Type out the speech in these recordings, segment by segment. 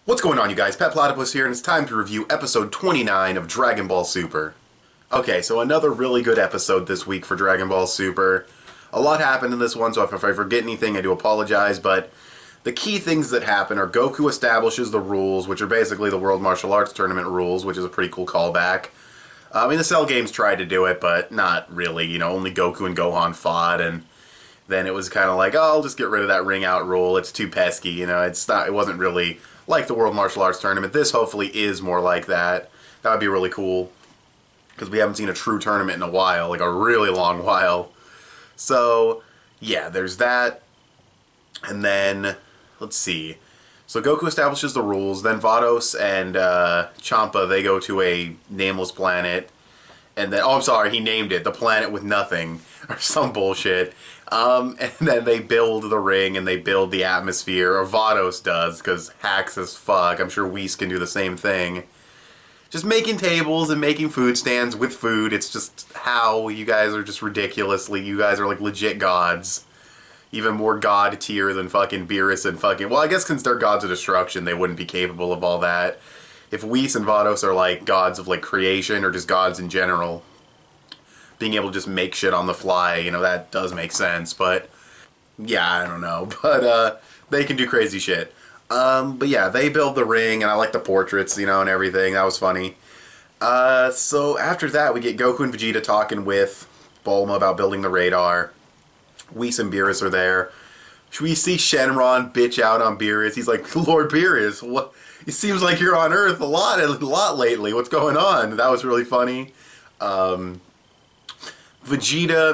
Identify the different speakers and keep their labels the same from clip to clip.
Speaker 1: What's going on, you guys? petplatypus here, and it's time to review episode 29 of Dragon Ball Super. Okay, so another really good episode this week for Dragon Ball Super. A lot happened in this one, so if I forget anything, I do apologize, but the key things that happen are Goku establishes the rules, which are basically the World Martial Arts Tournament rules, which is a pretty cool callback. I mean, the Cell games tried to do it, but not really. You know, only Goku and Gohan fought, and then it was kind of like, oh, I'll just get rid of that ring out rule. It's too pesky, you know. It wasn't really like the World Martial Arts Tournament. This hopefully is more like that. That would be really cool, because we haven't seen a true tournament in a while, like a really long while. So, yeah, there's that. And then, let's see. So Goku establishes the rules, then Vados and Champa, they go to a nameless planet. And then, oh, I'm sorry, he named it, the planet with nothing, or some bullshit. And then they build the ring, and they build the atmosphere, or Vados does, because hacks as fuck. I'm sure Whis can do the same thing. Just making tables and making food stands with food. It's just how you guys are just ridiculously, you guys are like legit gods. Even more god tier than fucking Beerus and fucking, well, I guess since they're gods of destruction, they wouldn't be capable of all that. If Whis and Vados are like gods of like creation or just gods in general, being able to just make shit on the fly, you know, that does make sense, but yeah, I don't know. But they can do crazy shit. But yeah, they build the ring, and I like the portraits, you know, and everything. That was funny. So after that, we get Goku and Vegeta talking with Bulma about building the radar. Whis and Beerus are there. We see Shenron bitch out on Beerus. He's like, Lord Beerus, what? It seems like you're on Earth a lot lately. What's going on? That was really funny. Vegeta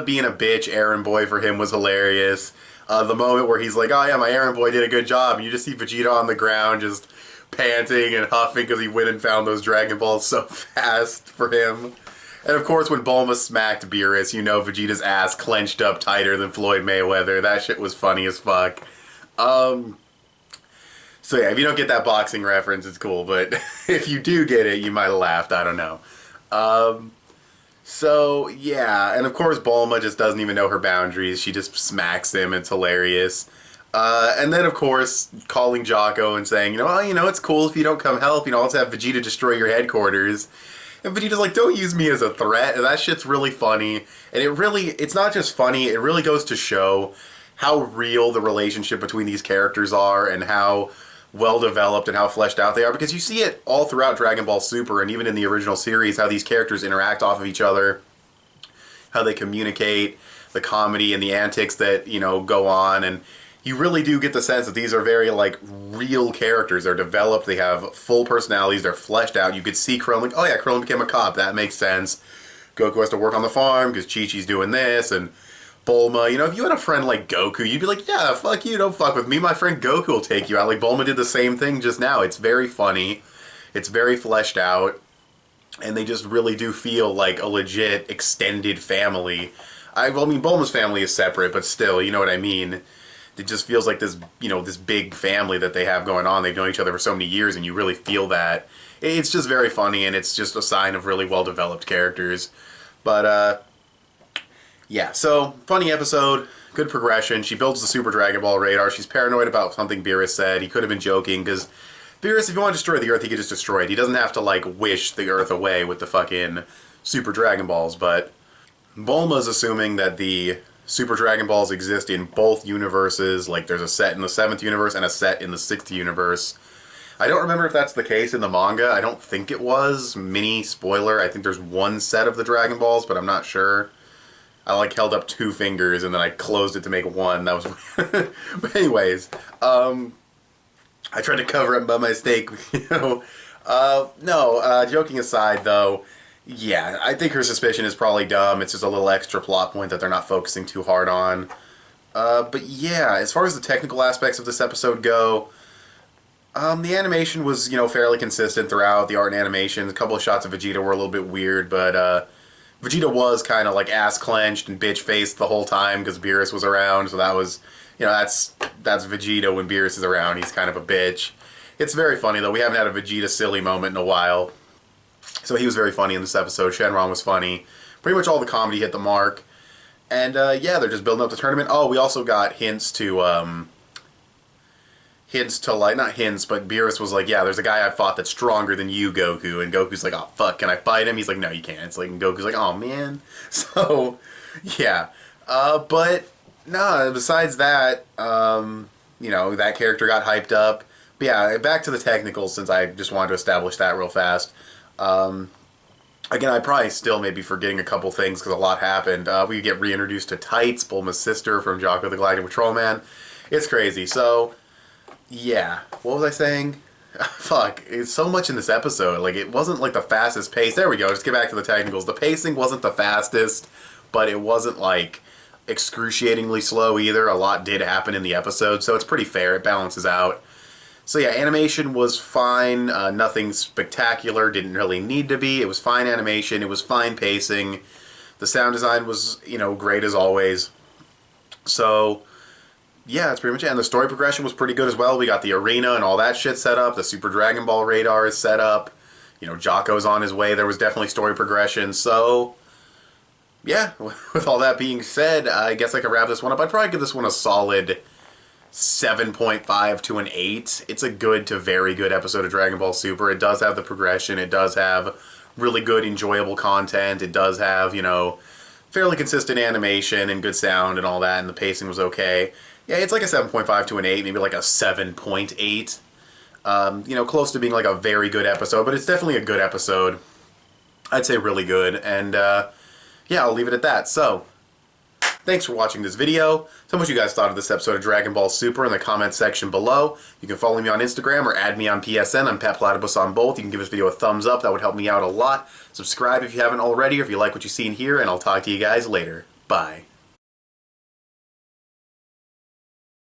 Speaker 1: being a bitch errand boy for him was hilarious. The moment where he's like, oh yeah, my errand boy did a good job, and you just see Vegeta on the ground just panting and huffing because he went and found those Dragon Balls so fast for him. And of course, when Bulma smacked Beerus, you know Vegeta's ass clenched up tighter than Floyd Mayweather. That shit was funny as fuck. So yeah, if you don't get that boxing reference, it's cool. But if you do get it, you might have laughed. I don't know. So yeah, and of course Bulma just doesn't even know her boundaries. She just smacks him. It's hilarious. And then of course calling Jocko and saying, it's cool if you don't come help. I'll just have Vegeta destroy your headquarters. And Vegeta's like, don't use me as a threat. And that shit's really funny. And it's not just funny, it really goes to show how real the relationship between these characters are and how well developed and how fleshed out they are. Because you see it all throughout Dragon Ball Super and even in the original series, how these characters interact off of each other, how they communicate, the comedy and the antics that, go on. And you really do get the sense that these are very, like, real characters. They're developed, they have full personalities, they're fleshed out. You could see Krillin, like, oh yeah, Krillin became a cop, that makes sense. Goku has to work on the farm because Chi-Chi's doing this, and Bulma, if you had a friend like Goku, you'd be like, yeah, fuck you, don't fuck with me, my friend Goku will take you out. Like, Bulma did the same thing just now. It's very funny, it's very fleshed out, and they just really do feel like a legit extended family. Bulma's family is separate, but still, you know what I mean? It just feels like this, this big family that they have going on. They've known each other for so many years, and you really feel that. It's just very funny, and it's just a sign of really well-developed characters. But, yeah, so, funny episode, good progression. She builds the Super Dragon Ball radar. She's paranoid about something Beerus said. He could have been joking, because Beerus, if you want to destroy the Earth, he could just destroy it. He doesn't have to, like, wish the Earth away with the fucking Super Dragon Balls, but Bulma's assuming that the Super Dragon Balls exist in both universes. Like, there's a set in the 7th universe and a set in the 6th universe. I don't remember if that's the case in the manga. I don't think it was. Mini spoiler, I think there's one set of the Dragon Balls, but I'm not sure. I, like, held up 2 fingers and then I closed it to make 1. That was... But anyways, I tried to cover it by mistake, joking aside, though, yeah, I think her suspicion is probably dumb. It's just a little extra plot point that they're not focusing too hard on. But yeah, as far as the technical aspects of this episode go, the animation was, fairly consistent throughout. The art and animation, a couple of shots of Vegeta were a little bit weird, but Vegeta was kind of like ass clenched and bitch faced the whole time because Beerus was around. So that was, that's Vegeta when Beerus is around. He's kind of a bitch. It's very funny though. We haven't had a Vegeta silly moment in a while. So he was very funny in this episode. Shenron was funny. Pretty much all the comedy hit the mark. And yeah, they're just building up the tournament. Oh, we also got hints to hints to, like, not hints, but Beerus was like, yeah, there's a guy I fought that's stronger than you, Goku. And Goku's like, oh, fuck, can I fight him? He's like, no, you can't. It's like, and Goku's like, oh, man. So, yeah. But, no, besides that, you know, that character got hyped up. But yeah, back to the technicals, since I just wanted to establish that real fast. Again, I probably still may be forgetting a couple things because a lot happened. We get reintroduced to Tights, Bulma's sister from Jocko the Gliding Patrolman. It's crazy. So, yeah. What was I saying? Fuck. It's so much in this episode. Like, it wasn't like the fastest pace. There we go. Just get back to the technicals. The pacing wasn't the fastest, but it wasn't like excruciatingly slow either. A lot did happen in the episode, so it's pretty fair. It balances out. So yeah, animation was fine, nothing spectacular, didn't really need to be. It was fine animation, it was fine pacing. The sound design was, you know, great as always. So, yeah, that's pretty much it. And the story progression was pretty good as well. We got the arena and all that shit set up. The Super Dragon Ball radar is set up. You know, Jocko's on his way. There was definitely story progression. So, yeah, with all that being said, I guess I could wrap this one up. I'd probably give this one a solid 7.5 to an 8. It's a good to very good episode of Dragon Ball Super. It does have the progression. It does have really good, enjoyable content. It does have, you know, fairly consistent animation and good sound and all that, and the pacing was okay. Yeah, it's like a 7.5 to an 8, maybe like a 7.8. You know, close to being like a very good episode, but it's definitely a good episode. I'd say really good, and yeah, I'll leave it at that. So, thanks for watching this video. Tell me what you guys thought of this episode of Dragon Ball Super in the comments section below. You can follow me on Instagram or add me on PSN. I'm petplatypus on both. You can give this video a thumbs up. That would help me out a lot. Subscribe if you haven't already or if you like what you see in here, and I'll talk to you guys later. Bye.